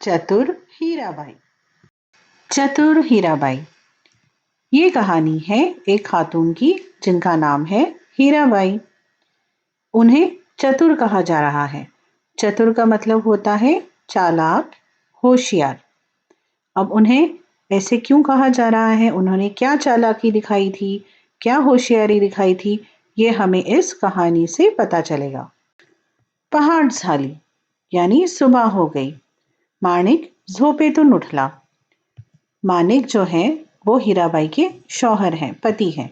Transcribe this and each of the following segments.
चतुर हीराबाई। चतुर हीराबाई। ये कहानी है एक खातून की जिनका नाम है हीराबाई। उन्हें चतुर कहा जा रहा है। चतुर का मतलब होता है चालाक, होशियार। अब उन्हें ऐसे क्यों कहा जा रहा है, उन्होंने क्या चालाकी दिखाई थी, क्या होशियारी दिखाई थी, ये हमें इस कहानी से पता चलेगा। पहाड़ झाली यानी सुबह हो गई। माणिक झोपेतून उठला। माणिक जो है वो हीराबाई के शौहर हैं, पति हैं,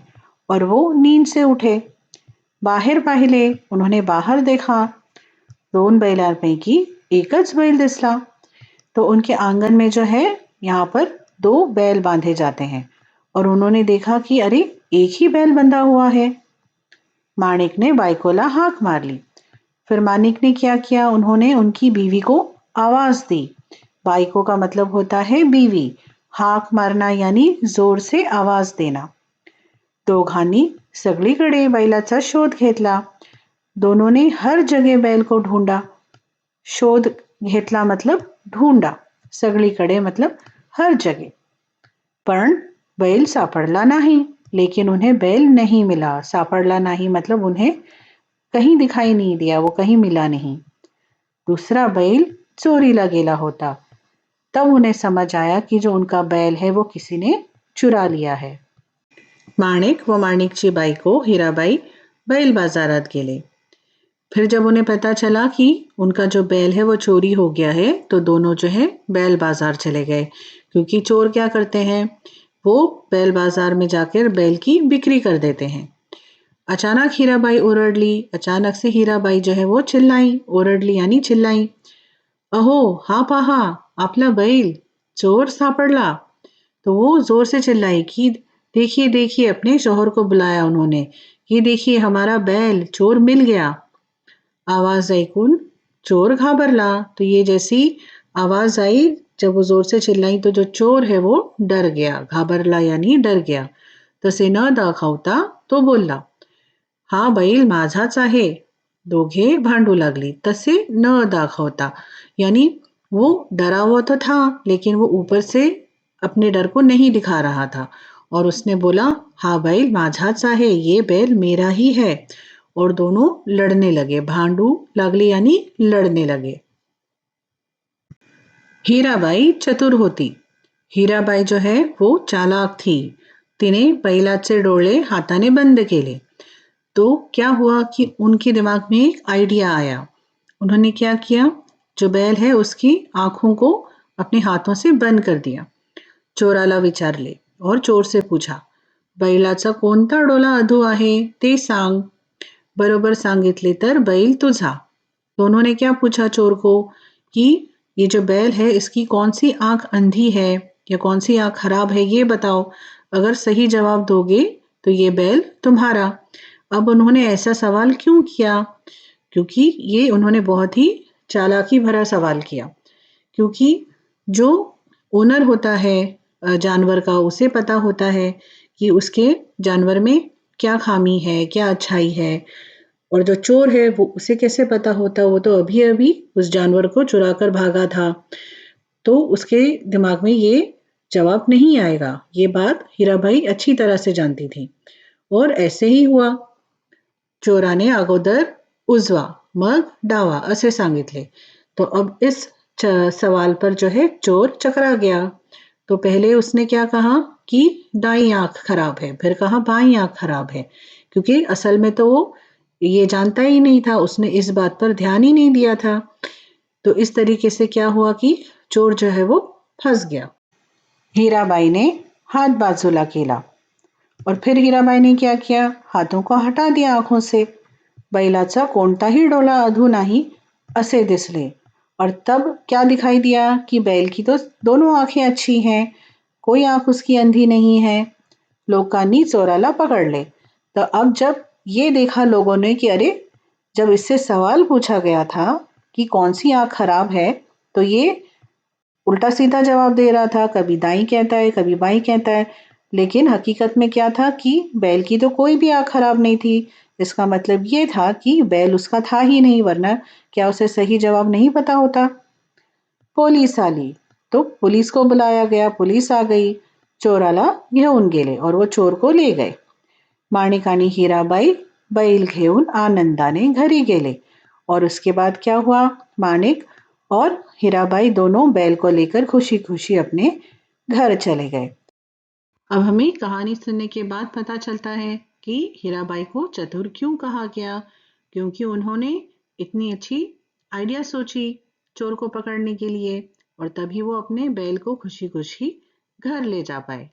और वो नींद से उठे। बाहेर पाहिले, उन्होंने बाहर देखा, 2 बैलांपैकी एकच बैल दिसला। तो उनके आंगन में जो है यहाँ पर 2 बैल बांधे जाते हैं और उन्होंने देखा कि अरे एक ही बैल बंधा हुआ है। माणिक ने बाईकोला हाक मार ली। फिर माणिक ने क्या किया, उन्होंने उनकी बीवी को आवाज दी। बाईको का मतलब होता है बीवी। हाक मारना यानी जोर से आवाज देना। दोघांनी सगळीकडे बैलाचा शोध घेतला। दोनों ने हर जगह बैल को ढूंढा। शोध घेतला मतलब ढूंढा, सगळीकडे मतलब हर जगह। पण बैल सापडला नहीं। लेकिन उन्हें बैल नहीं मिला। सापडला नहीं मतलब उन्हें कहीं दिखाई नहीं दिया, वो कहीं मिला नहीं। दूसरा बैल चोरीला गेला होता। तब उन्हें समझ आया कि जो उनका बैल है वो किसी ने चुरा लिया है। माणिक व माणिकची बायको हीराबाई बैल बाजारात गेले। फिर जब उन्हें पता चला कि उनका जो बैल है वो चोरी हो गया है, तो दोनों जो है बैल बाजार चले गए। क्योंकि चोर क्या करते हैं, वो बैल बाजार में जाकर बैल की बिक्री कर देते हैं। अचानक हीराबाई ओरडली। अचानक से हीराबाई जो है वो चिल्लाई। ओरडली यानी चिल्लाई। अहो हा पहा, आपला बैल चोर सापडला। तो वो जोर से चिल्लाई कि देखिए देखिए, अपने शौहर को बुलाया उन्होंने, ये देखिए हमारा बैल चोर मिल गया। आवाज ऐकून चोर घाबरला। तो ये जैसी आवाज आई, जब वो जोर से चिल्लाई तो जो चोर है वो डर गया। घाबरला यानी डर गया। तसे न दाखवता तो बोलला, हा बैल माझाच आहे। दोघे भांडू लागली। तसे न दाखवता यानी वो डरा हुआ तो था, लेकिन वो ऊपर से अपने डर को नहीं दिखा रहा था। और उसने बोला, हा बैल माझाच आहे, ये बैल मेरा ही है। और दोनों लड़ने लगे। भांडू लागली यानी लड़ने लगे। हीराबाई चतुर होती। हीराबाई जो है वो चालाक थी। तिने बैलाचे डोळे हाताने बंद केले। तो क्या हुआ कि उनके दिमाग में एक आइडिया आया। उन्होंने क्या किया, जो बैल है उसकी आंखों को अपने हाथों से बंद कर दिया। चोराला विचारले और चोर से पूछा, बैलाचा कोणता डोला अधू आहे ते सांग. बरोबर सांगितले तर बैल तुझा। दोनों ने क्या पूछा चोर को कि ये जो बैल है इसकी कौन सी आंख अंधी है या कौन सी आंख खराब है, ये बताओ। अगर सही जवाब दोगे तो ये बैल तुम्हारा। अब उन्होंने ऐसा सवाल क्यों किया, क्योंकि ये उन्होंने बहुत ही चालाकी भरा सवाल किया। क्योंकि जो ओनर होता है जानवर का, उसे पता होता है कि उसके जानवर में क्या खामी है, क्या अच्छाई है। और जो चोर है वो उसे कैसे पता होता, वो तो अभी अभी उस जानवर को चुरा कर भागा था। तो उसके दिमाग में ये जवाब नहीं आएगा। ये बात हीराबाई अच्छी तरह से जानती थी। और ऐसे ही हुआ। चोराने अगोदर उजवा मग डावा असे सांगितले। तो अब इस सवाल पर जो है चोर चकरा गया। तो पहले उसने क्या कहा कि दाई आंख खराब है, फिर कहा बाई आंख खराब है। क्योंकि असल में तो वो ये जानता ही नहीं था, उसने इस बात पर ध्यान ही नहीं दिया था। तो इस तरीके से क्या हुआ कि चोर जो है वो फंस गया। हीराबाई ने हाथ बाजूला केला और फिर हीराबाई ने क्या किया, हाथों को हटा दिया आंखों से। बैलाचा कोणताही डोला अधू नहीं असे दिसले। और तब क्या दिखाई दिया कि बैल की तो दोनों आंखें अच्छी हैं, कोई आंख उसकी अंधी नहीं है। लोकांनी चोराला पकड़ ले। तो अब जब ये देखा लोगों ने कि अरे, जब इससे सवाल पूछा गया था कि कौन सी आंख खराब है, तो ये उल्टा सीधा जवाब दे रहा था, कभी दाई कहता है कभी बाई कहता है। लेकिन हकीकत में क्या था कि बैल की तो कोई भी आंख खराब नहीं थी। इसका मतलब ये था कि बैल उसका था ही नहीं, वरना क्या उसे सही जवाब नहीं पता होता। पोलीस आली. तो पुलिस को बुलाया गया. पुलिस आ गई. चोराला घेऊन गेले और वो चोर को ले गए. माणिक आणि हिराबाई बैल घेऊन आनंदाने घरी गेले. और उसके बाद क्या हुआ? माणिक और हिराबाई दोनों बैल को लेकर खुशी खुशी अपने घर चले गए. अब हमें कहानी सुनने के बाद पता चलता है कि हीराबाई को चतुर क्यों कहा गया, क्योंकि उन्होंने इतनी अच्छी आइडिया सोची चोर को पकड़ने के लिए और तभी वो अपने बैल को खुशी खुशी घर ले जा पाए.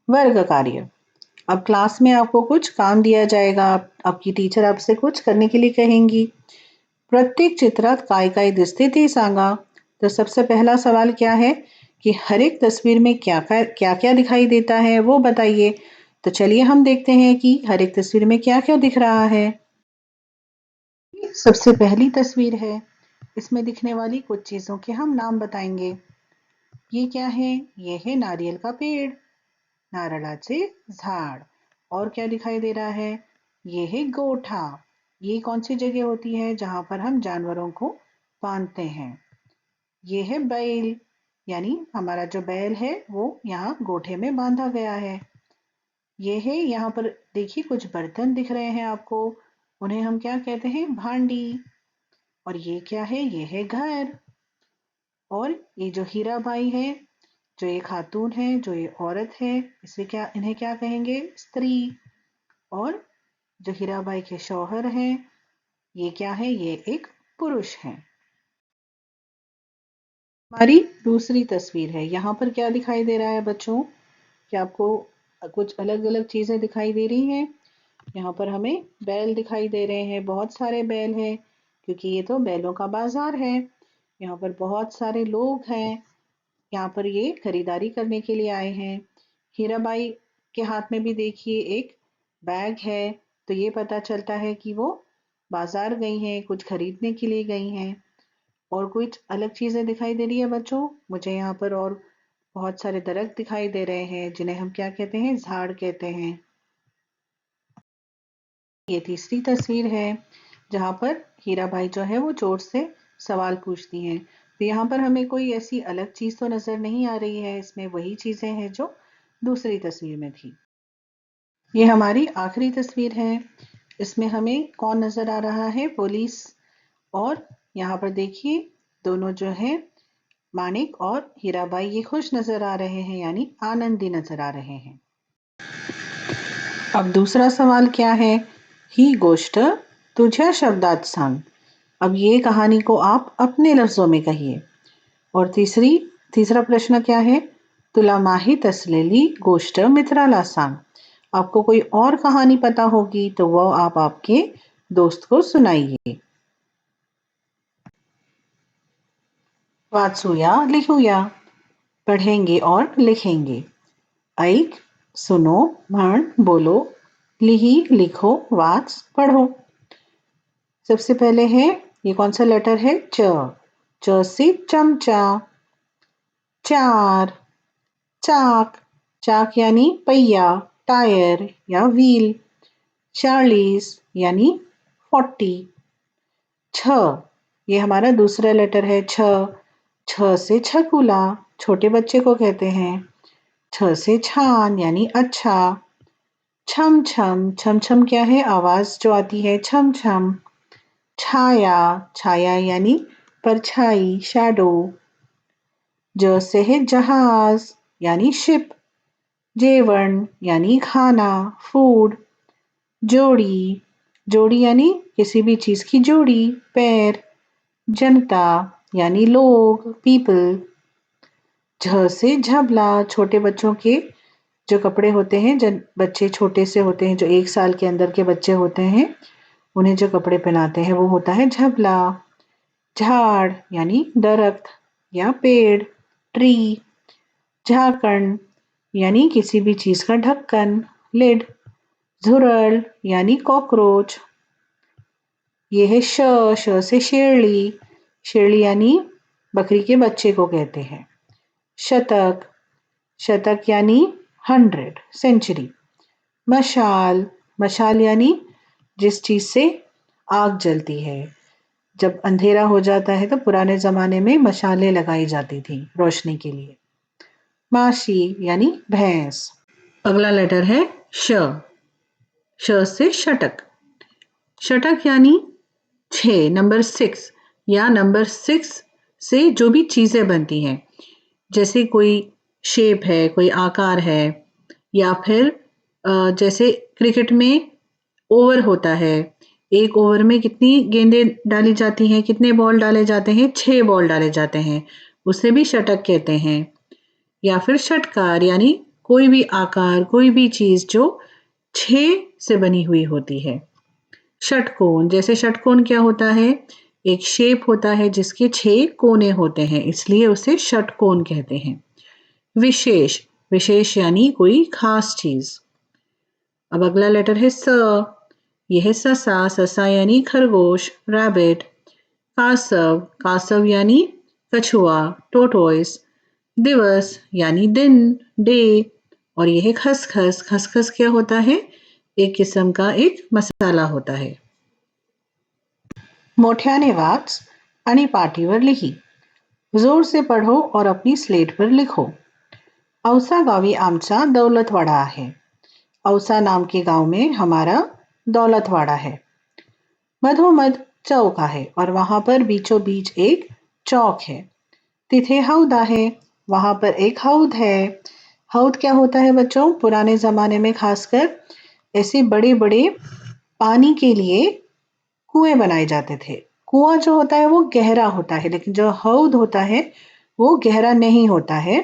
वर्ग कार्य. अब क्लास में आपको कुछ काम दिया जाएगा. आपकी टीचर आपसे कुछ करने के लिए कहेंगी. प्रत्येक चित्रात काय काय दिसते ते सांगा. तो सबसे पहला सवाल क्या है कि हर एक तस्वीर में क्या क्या दिखाई देता है वो बताइए. तो चलिए हम देखते हैं कि हर एक तस्वीर में क्या क्या दिख रहा है. सबसे पहली तस्वीर है. इसमें दिखने वाली कुछ चीजों के हम नाम बताएंगे. ये क्या है? ये है नारियल का पेड़, नारळाचे झाड़. और क्या दिखाई दे रहा है? ये है गोठा. ये कौन सी जगह होती है जहां पर हम जानवरों को बांधते हैं? ये है बैल, यानी हमारा जो बैल है वो यहाँ गोठे में बांधा गया है. ये है, यहाँ पर देखिए कुछ बर्तन दिख रहे हैं आपको, उन्हें हम क्या कहते हैं? भांडी. और ये क्या है? ये है घर. और ये जो हीराबाई है, जो ये खातून है, जो ये औरत है, इन्हें क्या कहेंगे? स्त्री. और जो हीराबाई के शौहर हैं, ये क्या है? ये एक पुरुष है. हमारी दूसरी तस्वीर है. यहाँ पर क्या दिखाई दे रहा है बच्चों? क्या आपको कुछ अलग अलग चीजें दिखाई दे रही हैं? यहाँ पर हमें बैल दिखाई दे रहे हैं. बहुत सारे बैल हैं क्योंकि ये तो बैलों का बाजार है. यहाँ पर बहुत सारे लोग हैं. यहाँ पर ये खरीदारी करने के लिए आए हैं. हीराबाई के हाथ में भी देखिए एक बैग है. तो ये पता चलता है कि वो बाजार गई हैं, कुछ खरीदने के लिए गई हैं. और कुछ अलग चीजें दिखाई दे रही है बच्चों? मुझे यहाँ पर और बहुत सारे दरख्त दिखाई दे रहे हैं जिन्हें हम क्या कहते हैं? झाड़ कहते हैं. ये तीसरी तस्वीर है जहां पर हीराबाई जो है वो चोर से सवाल पूछती हैं. तो यहाँ पर हमें कोई ऐसी अलग चीज तो नजर नहीं आ रही है. इसमें वही चीजें हैं जो दूसरी तस्वीर में थी. ये हमारी आखिरी तस्वीर है. इसमें हमें कौन नजर आ रहा है? पुलिस. और यहाँ पर देखिए दोनों जो है माणिक और हीराबाई, ये खुश नजर आ रहे हैं, यानी आनंदी नजर आ रहे हैं. अब दूसरा सवाल क्या है? ही गोष्ट तुझ्या शब्दात सांग. अब ये कहानी को आप अपने लफ्जों में कहिए. और तीसरा प्रश्न क्या है? तुला माहित असलेली गोष्ट मित्राला सांग. आपको कोई और कहानी पता होगी तो वो आप आपके दोस्त को सुनाइए. वाचूया, लिखूया. पढ़ेंगे और लिखेंगे. ऐक, सुनो, म्हण, बोलो, लिही, लिखो, वाच, पढ़ो. सबसे पहले है, ये कौन सा लेटर है? च. च से चमचा. चार. चाक. चाक यानी पहिया, टायर या व्हील. 40 यानी 40. छ. ये हमारा दूसरा लेटर है. छ. छ से छकुला, छोटे बच्चे को कहते हैं. छ से छान यानी अच्छा. छम छम. छम छम क्या है? आवाज जो आती है, छम छम. छाया. छाया यानी परछाई, शैडो. ज से है जहाज यानी शिप. जेवण यानी खाना, फूड. जोड़ी. जोड़ी यानी किसी भी चीज की जोड़ी, पैर. जनता यानी लोग, पीपल. झ से झबला, छोटे बच्चों के जो कपड़े होते हैं, जब बच्चे छोटे से होते हैं, जो 1 साल के अंदर के बच्चे होते हैं, उन्हें जो कपड़े पहनाते हैं वो होता है झबला. झाड़ यानी दरख्त या पेड़, ट्री. झाकण यानी किसी भी चीज का ढक्कन, लिड. झुरल यानी कॉकरोच. ये है श. श से शेरली. शेरली यानी बकरी के बच्चे को कहते हैं. शतक. शतक यानी 100, सेंचुरी. मशाल. मशाल यानी जिस चीज से आग जलती है. जब अंधेरा हो जाता है तो पुराने जमाने में मशालें लगाई जाती थी रोशनी के लिए। माशी यानी भैंस। अगला लेटर है श। श से शटक। शटक यानी 6, नंबर 6 या नंबर 6 से जो भी चीजें बनती हैं, जैसे कोई शेप है, कोई आकार है, या फिर जैसे क्रिकेट में ओवर होता है, एक ओवर में कितनी गेंदें डाली जाती हैं, कितने बॉल डाले जाते हैं, 6 बॉल डाले जाते हैं, उसे भी शटक कहते हैं। या फिर षटकार यानी कोई भी आकार, कोई भी चीज जो 6 से बनी हुई होती है। षटकोण, जैसे षटकोण क्या होता है, एक शेप होता है जिसके 6 कोने होते हैं, इसलिए उसे षटकोण कहते हैं। विशेष, विशेष यानी कोई खास चीज। अब अगला लेटर है स। यह है ससा। ससा यानी खरगोश, रैबिट। कासव, कासव यानी कछुआ, टोटोइस। दिवस यानी दिन, डे। और यह है खसखस। खसखस क्या होता है, एक किस्म का एक मसाला होता है। मोठ्याने वाच आणि पाटीवर लिही। जोर से पढ़ो और अपनी स्लेट पर लिखो। औसा गावी आमचा दौलतवाडा आहे। औसा नाम के गांव में हमारा दौलतवाड़ा है। मधोमध चौक आहे और वहां पर बीचों बीच एक चौक है। तिथे हौद आहे, वहां पर एक हौद है। हौद क्या होता है बच्चों, पुराने जमाने में खासकर ऐसे बड़े बड़े पानी के लिए कुएं बनाए जाते थे। कुआं जो होता है वो गहरा होता है, लेकिन जो हौद होता है वो गहरा नहीं होता है।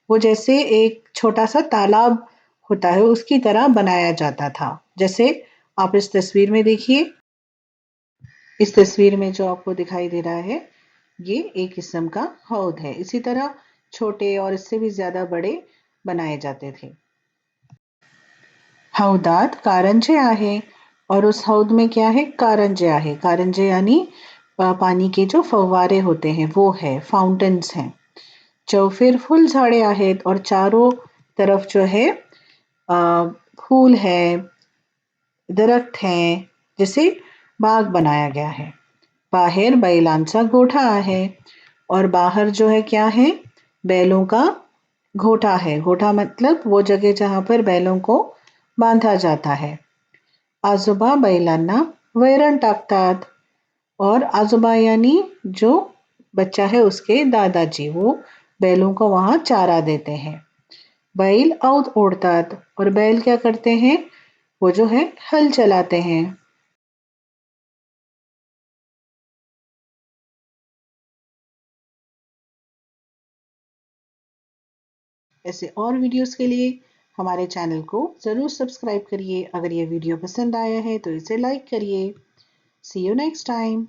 वो जैसे एक छोटा सा तालाब होता है उसकी तरह बनाया जाता था। जैसे आप इस तस्वीर में देखिए, इस तस्वीर में जो आपको दिखाई दे रहा है ये एक किस्म का हौद है। इसी तरह छोटे और इससे भी ज्यादा बड़े बनाए जाते थे। हौदात कारंजे आहे और उस हौद में क्या है, कारंजे आहे। कारंजे यानी पानी के जो फव्वारे होते हैं वो है, फाउंटेन्स हैं। चौफेर फुल झाड़े आहेत और चारों तरफ जो है फूल है, दरख्त हैं, जिसे बाग बनाया गया है। बाहेर बैलांचा गोठा आहे और बाहर जो है क्या है, बैलों का घोटा है। घोटा मतलब वो जगह जहां पर बैलों को बांधा जाता है। आजोबा बैलांना वैरण टाकतात और आजोबा यानी जो बच्चा है उसके दादाजी, वो बैलों को वहां चारा देते हैं। बैल औद ओढ़तात और बैल क्या करते हैं, वो जो है हल चलाते हैं। ऐसे और वीडियोस के लिए हमारे चैनल को ज़रूर सब्सक्राइब करिए। अगर ये वीडियो पसंद आया है तो इसे लाइक करिए। सी यू नेक्स्ट टाइम।